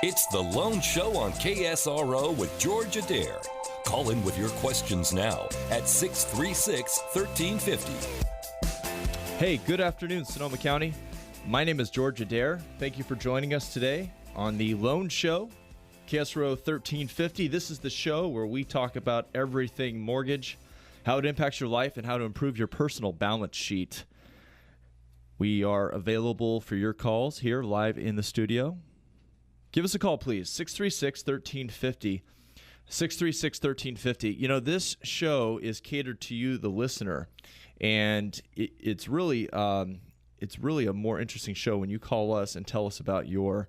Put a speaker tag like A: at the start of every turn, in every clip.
A: It's The Loan Show on KSRO with George Adair. Call in with your questions now at 636-1350.
B: Hey, good afternoon, Sonoma County. My name is George Adair. Thank you for joining us today on The Loan Show, KSRO 1350. This is the show where we talk about everything mortgage, how it impacts your life, and how to improve your personal balance sheet. We are available for your calls here live in the studio. Give us a call, please, 636-1350. 636-1350. You know, this show is catered to you, the listener, and it's really a more interesting show when you call us and tell us about your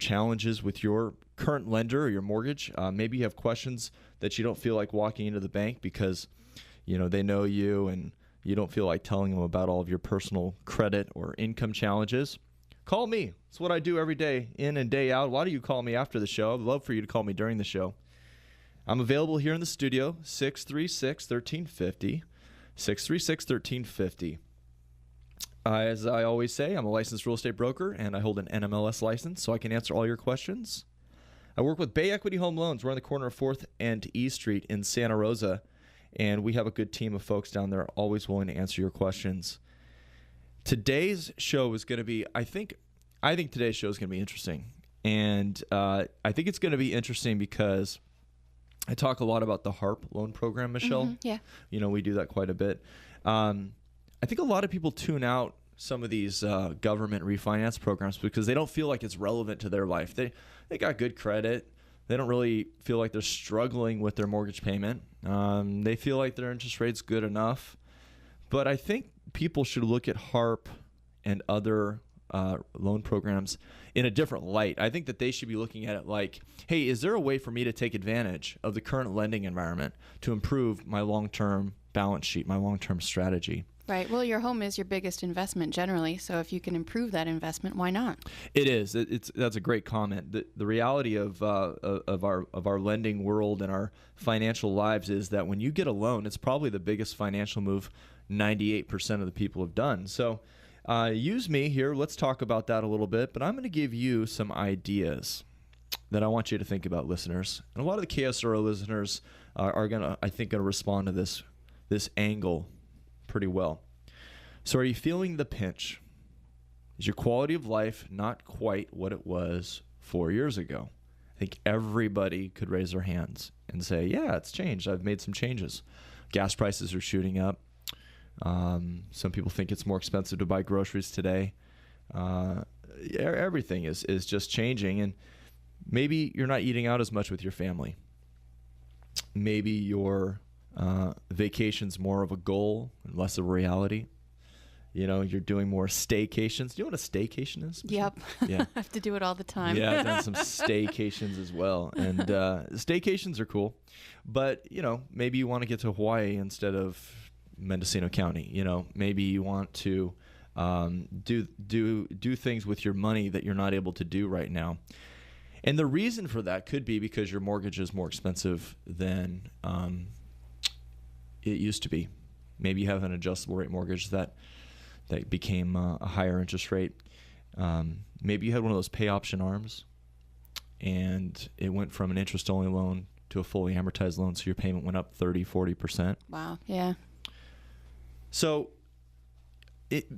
B: challenges with your current lender or your mortgage. Maybe you have questions that you don't feel like walking into the bank because, you know, they know you and you don't feel like telling them about all of your personal credit or income challenges. Call me. It's what I do every day, in and day out. A lot of you call me after the show. I'd love for you to call me during the show. I'm available here in the studio, 636-1350, 636-1350. As I always say, I'm a licensed real estate broker, and I hold an NMLS license, so I can answer all your questions. I work with Bay Equity Home Loans. We're on the corner of 4th and E Street in Santa Rosa, and we have a good team of folks down there always willing to answer your questions. Today's show is going to be, I think today's show is going to be interesting. And I think it's going to be interesting because I talk a lot about the HARP loan program, Michelle.
C: Yeah.
B: You know, we do that quite a bit. I think a lot of people tune out some of these government refinance programs because they don't feel like it's relevant to their life. They got good credit. They don't really feel like they're struggling with their mortgage payment. They feel like their interest rate's good enough. But I think people should look at HARP and other loan programs in a different light. I think that they should be looking at it like, hey, is there a way for me to take advantage of the current lending environment to improve my long-term balance sheet, my long-term strategy?
C: Right. Well, your home is your biggest investment generally, so if you can improve that investment, why not?
B: It is. That's a great comment. The reality of our lending world and our financial lives is that when you get a loan, it's probably the biggest financial move 98% of the people have done. So use me here. Let's talk about that a little bit, but I'm going to give you some ideas that I want you to think about, listeners. And a lot of the KSRO listeners are going to respond to this angle pretty well. So are you feeling the pinch? Is your quality of life not quite what it was 4 years ago? I think everybody could raise their hands and say, yeah, it's changed. I've made some changes. Gas prices are shooting up. Some people think it's more expensive to buy groceries today. Everything is just changing, and maybe you're not eating out as much with your family. Maybe your vacation's more of a goal and less of a reality. You know, you're doing more staycations. Do you know what a staycation is?
C: Yep.
B: Yeah.
C: I have to do it all the time.
B: Yeah, I've done some staycations as well. And staycations are cool. But, you know, maybe you want to get to Hawaii instead of Mendocino County. You know, maybe you want to do things with your money that you're not able to do right now. And the reason for that could be because your mortgage is more expensive than it used to be. Maybe you have an adjustable rate mortgage that became a higher interest rate. Maybe you had one of those pay option arms and it went from an interest-only loan to a fully amortized loan, so your payment went up 30-40%.
C: Wow, yeah.
B: So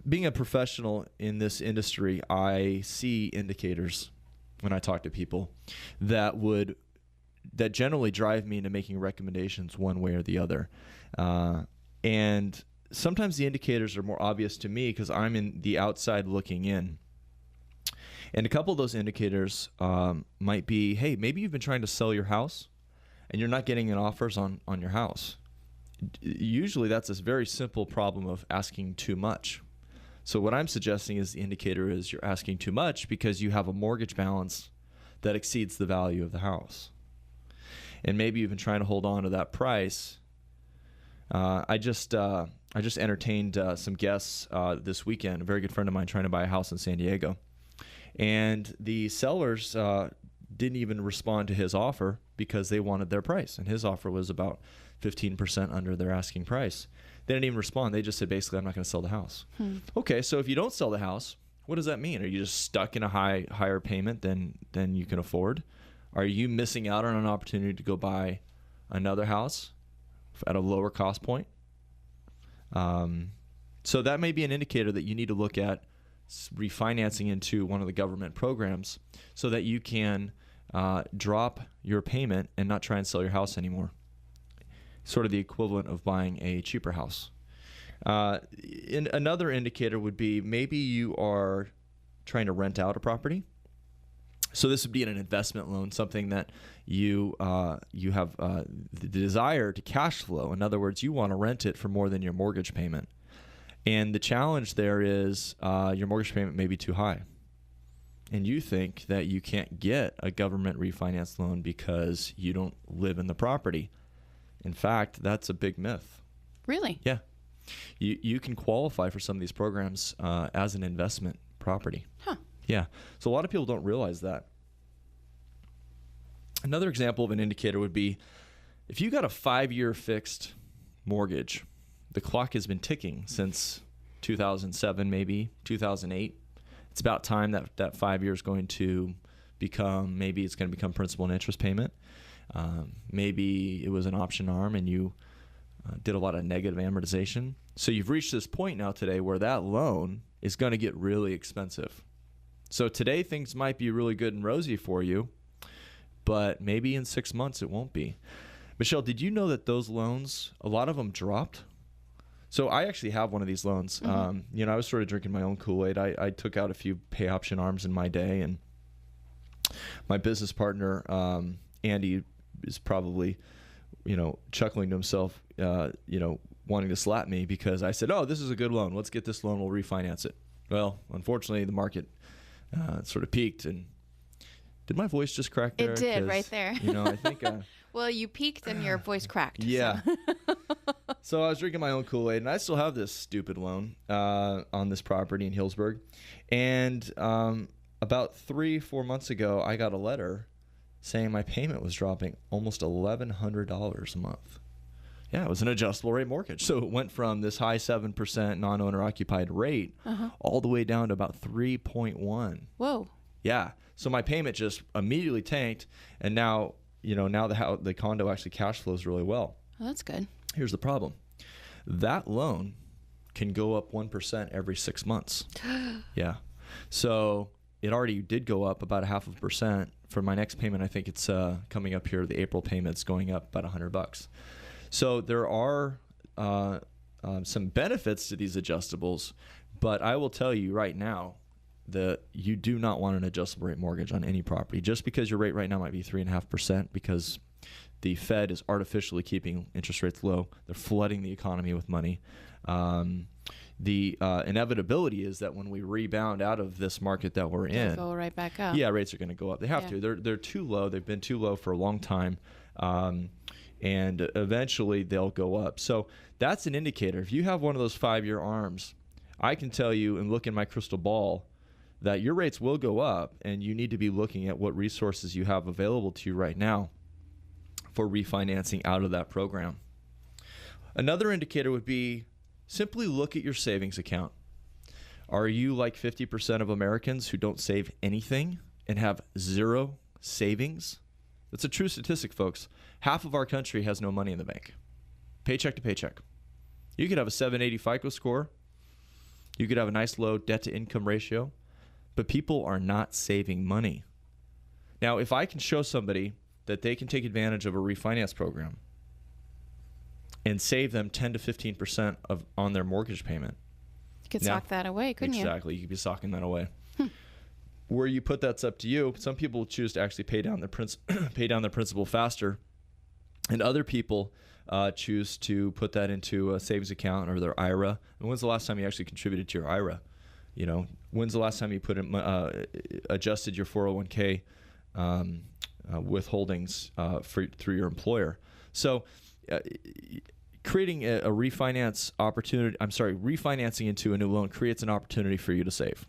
B: being a professional in this industry, I see indicators when I talk to people that generally drive me into making recommendations one way or the other. And sometimes the indicators are more obvious to me because I'm in the outside looking in. And a couple of those indicators might be, hey, maybe you've been trying to sell your house and you're not getting an offers on your house. Usually that's a very simple problem of asking too much. So what I'm suggesting is the indicator is you're asking too much because you have a mortgage balance that exceeds the value of the house. And maybe you've been trying to hold on to that price. I just entertained some guests this weekend, a very good friend of mine trying to buy a house in San Diego. And the sellers didn't even respond to his offer because they wanted their price. And his offer was about 15% under their asking price. They didn't even respond. They just said, basically, I'm not going to sell the house. Okay, so if you don't sell the house, What does that mean? Are you just stuck in a higher payment than you can afford? Are you missing out on an opportunity to go buy another house at a lower cost point? So that may be an indicator that you need to look at refinancing into one of the government programs so that you can drop your payment and not try and sell your house anymore. Sort of the equivalent of buying a cheaper house. Another indicator would be maybe you are trying to rent out a property. So this would be an investment loan, something that you have the desire to cash flow. In other words, you want to rent it for more than your mortgage payment. And the challenge there is your mortgage payment may be too high. And you think that you can't get a government refinance loan because you don't live in the property. In fact, that's a big myth.
C: Really?
B: Yeah. You can qualify for some of these programs as an investment property.
C: Huh.
B: Yeah. So a lot of people don't realize that. Another example of an indicator would be if you got a 5-year fixed mortgage, the clock has been ticking since 2007, maybe 2008. It's about time that 5 years going to become, maybe it's going to become principal and interest payment. Maybe it was an option arm and you did a lot of negative amortization. So you've reached this point now today where that loan is going to get really expensive. So today things might be really good and rosy for you, but maybe in 6 months it won't be. Michelle, did you know that those loans, a lot of them dropped? So I actually have one of these loans. I was sort of drinking my own Kool-Aid. I took out a few pay option arms in my day, and my business partner, Andy, is probably, chuckling to himself, wanting to slap me because I said, oh, this is a good loan. Let's get this loan. We'll refinance it. Well, unfortunately, the market sort of peaked. And did my voice just crack there?
C: It did, right there.
B: I think...
C: well, you peaked and your voice cracked.
B: Yeah. So I was drinking my own Kool-Aid, and I still have this stupid loan on this property in Hillsburg. And about 3-4 months ago, I got a letter saying my payment was dropping almost $1,100 a month. Yeah, it was an adjustable rate mortgage. So it went from this high 7% non-owner occupied rate all the way down to about 3.1.
C: Whoa.
B: Yeah. So my payment just immediately tanked, and now the condo actually cash flows really well.
C: Oh, that's good.
B: Here's the problem. That loan can go up 1% every 6 months. Yeah. So it already did go up about 0.5%. For my next payment, I think it's coming up here. The April payment's going up about $100. So there are some benefits to these adjustables, but I will tell you right now that you do not want an adjustable rate mortgage on any property. Just because your rate right now might be 3.5% because the Fed is artificially keeping interest rates low. They're flooding the economy with money. The inevitability is that when we rebound out of this market that we're in,
C: go right back up.
B: Yeah, rates are going to go up. They have to. They're too low. They've been too low for a long time, and eventually they'll go up. So that's an indicator. If you have one of those 5-year arms, I can tell you and look in my crystal ball that your rates will go up, and you need to be looking at what resources you have available to you right now for refinancing out of that program. Another indicator would be simply look at your savings account. Are you like 50% of Americans who don't save anything and have zero savings? That's a true statistic, folks. Half of our country has no money in the bank, paycheck to paycheck. You could have a 780 FICO score. You could have a nice low debt-to-income ratio, but people are not saving money. Now, if I can show somebody that they can take advantage of a refinance program and save them 10 to 15% on their mortgage payment.
C: You could sock that away, couldn't you?
B: Exactly. You could be socking that away. Where you put that's up to you. Some people choose to actually pay down their principal faster, and other people choose to put that into a savings account or their IRA. And when's the last time you actually contributed to your IRA? When's the last time you adjusted your 401k withholdings through your employer? So creating a refinance opportunity, refinancing into a new loan creates an opportunity for you to save.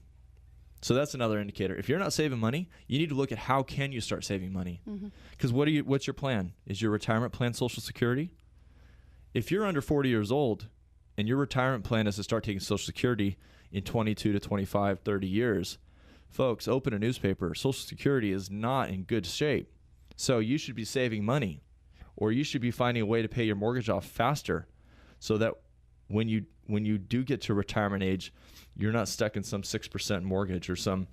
B: So that's another indicator. If you're not saving money, you need to look at how can you start saving money. Because what's your plan? Is your retirement plan Social Security? If you're under 40 years old and your retirement plan is to start taking Social Security in 22 to 25, 30 years. Folks, open a newspaper. Social Security is not in good shape. So you should be saving money, or you should be finding a way to pay your mortgage off faster so that when you do get to retirement age, you're not stuck in some 6% mortgage or some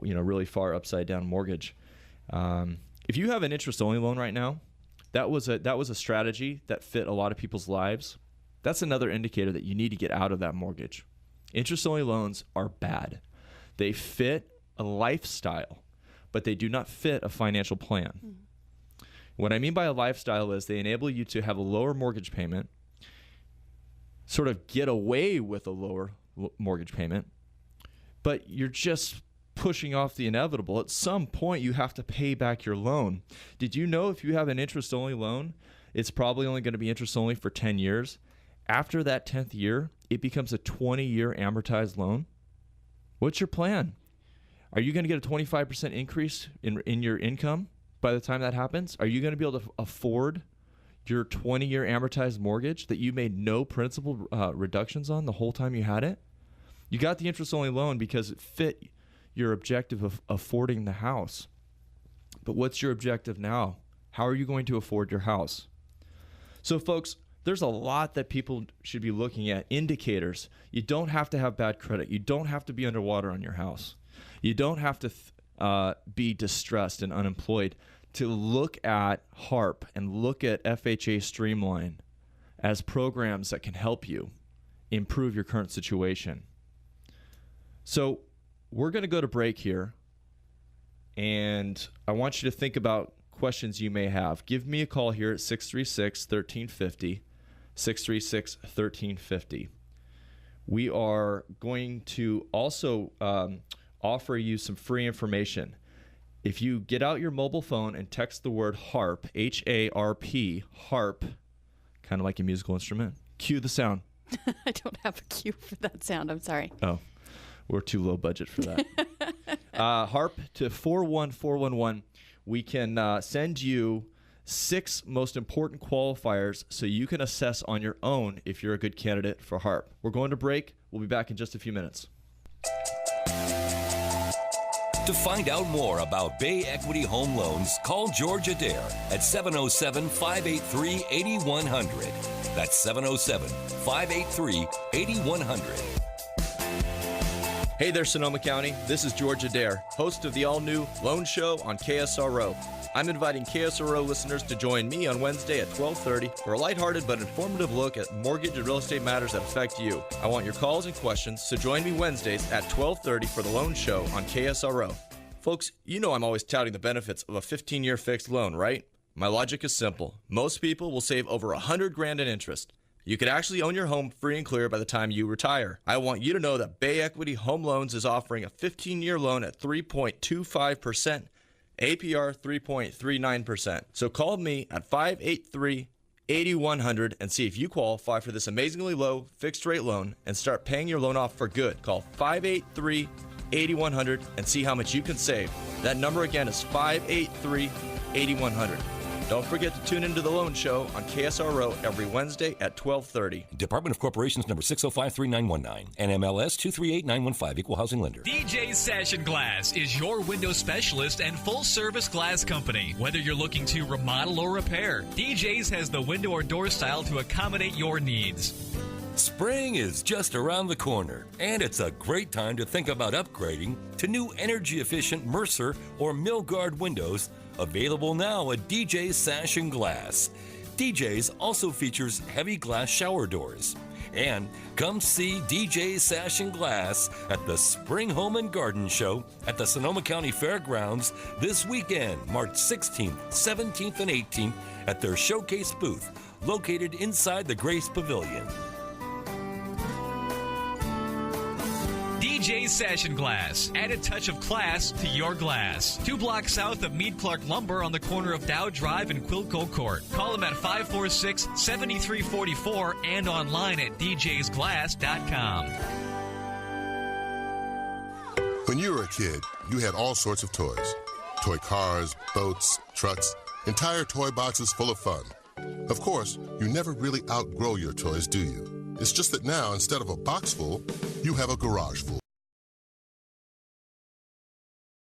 B: really far upside down mortgage. If you have an interest-only loan right now, that was a strategy that fit a lot of people's lives. That's another indicator that you need to get out of that mortgage. Interest-only loans are bad. They fit a lifestyle, but they do not fit a financial plan. Mm-hmm. What I mean by a lifestyle is they enable you to have a lower mortgage payment, sort of get away with a lower mortgage payment, but you're just pushing off the inevitable. At some point, you have to pay back your loan. Did you know if you have an interest-only loan, it's probably only going to be interest-only for 10 years? After that 10th year, it becomes a 20-year amortized loan. What's your plan? Are you going to get a 25% increase in your income by the time that happens? Are you going to be able to afford your 20-year amortized mortgage that you made no principal reductions on the whole time you had it? You got the interest-only loan because it fit your objective of affording the house. But what's your objective now? How are you going to afford your house? So, folks, there's a lot that people should be looking at. Indicators. You don't have to have bad credit. You don't have to be underwater on your house. You don't have to be distressed and unemployed to look at HARP and look at FHA Streamline as programs that can help you improve your current situation. So we're going to go to break here, and I want you to think about questions you may have. Give me a call here at 636-1350, 636-1350. We are going to also offer you some free information. If you get out your mobile phone and text the word HARP, H-A-R-P, HARP, kind of like a musical instrument, cue the sound.
C: I don't have a cue for that sound. I'm sorry.
B: Oh, we're too low budget for that. HARP to 41411. We can send you 6 most important qualifiers so you can assess on your own if you're a good candidate for HARP. We're going to break. We'll be back in just a few minutes.
A: To find out more about Bay Equity Home Loans, call George Adair at 707-583-8100. That's 707-583-8100.
B: Hey there, Sonoma County. This is George Adair, host of the all-new Loan Show on KSRO. I'm inviting KSRO listeners to join me on Wednesday at 12:30 for a lighthearted but informative look at mortgage and real estate matters that affect you. I want your calls and questions, so join me Wednesdays at 12:30 for the Loan Show on KSRO. Folks, you know I'm always touting the benefits of a 15-year fixed loan, right? My logic is simple. Most people will save over $100,000 in interest. You could actually own your home free and clear by the time you retire. I want you to know that Bay Equity Home Loans is offering a 15-year loan at 3.25%, APR 3.39%. So call me at 583-8100 and see if you qualify for this amazingly low fixed rate loan and start paying your loan off for good. Call 583-8100 and see how much you can save. That number again is 583-8100. Don't forget to tune into the Loan Show on KSRO every Wednesday at 12:30.
A: Department of Corporations number 6053919, NMLS 238915, Equal Housing Lender.
D: DJ's Sash and Glass is your window specialist and full-service glass company. Whether you're looking to remodel or repair, DJ's has the window or door style to accommodate your needs.
A: Spring is just around the corner, and it's a great time to think about upgrading to new energy-efficient Mercer or Milgard windows, available now at DJ's Sash and Glass. DJ's also features heavy glass shower doors. And come see DJ's Sash and Glass at the Spring Home and Garden Show at the Sonoma County Fairgrounds this weekend, March 16th, 17th, and 18th at their showcase booth located inside the Grace Pavilion.
D: DJ's Sash and Glass. Add a touch of class to your glass. 2 blocks south of Meade Clark Lumber on the corner of Dow Drive and Quilco Court. Call them at 546-7344 and online at djsglass.com.
E: When you were a kid, you had all sorts of toys. Toy cars, boats, trucks, entire toy boxes full of fun. Of course, you never really outgrow your toys, do you? It's just that now, instead of a box full, you have a garage full.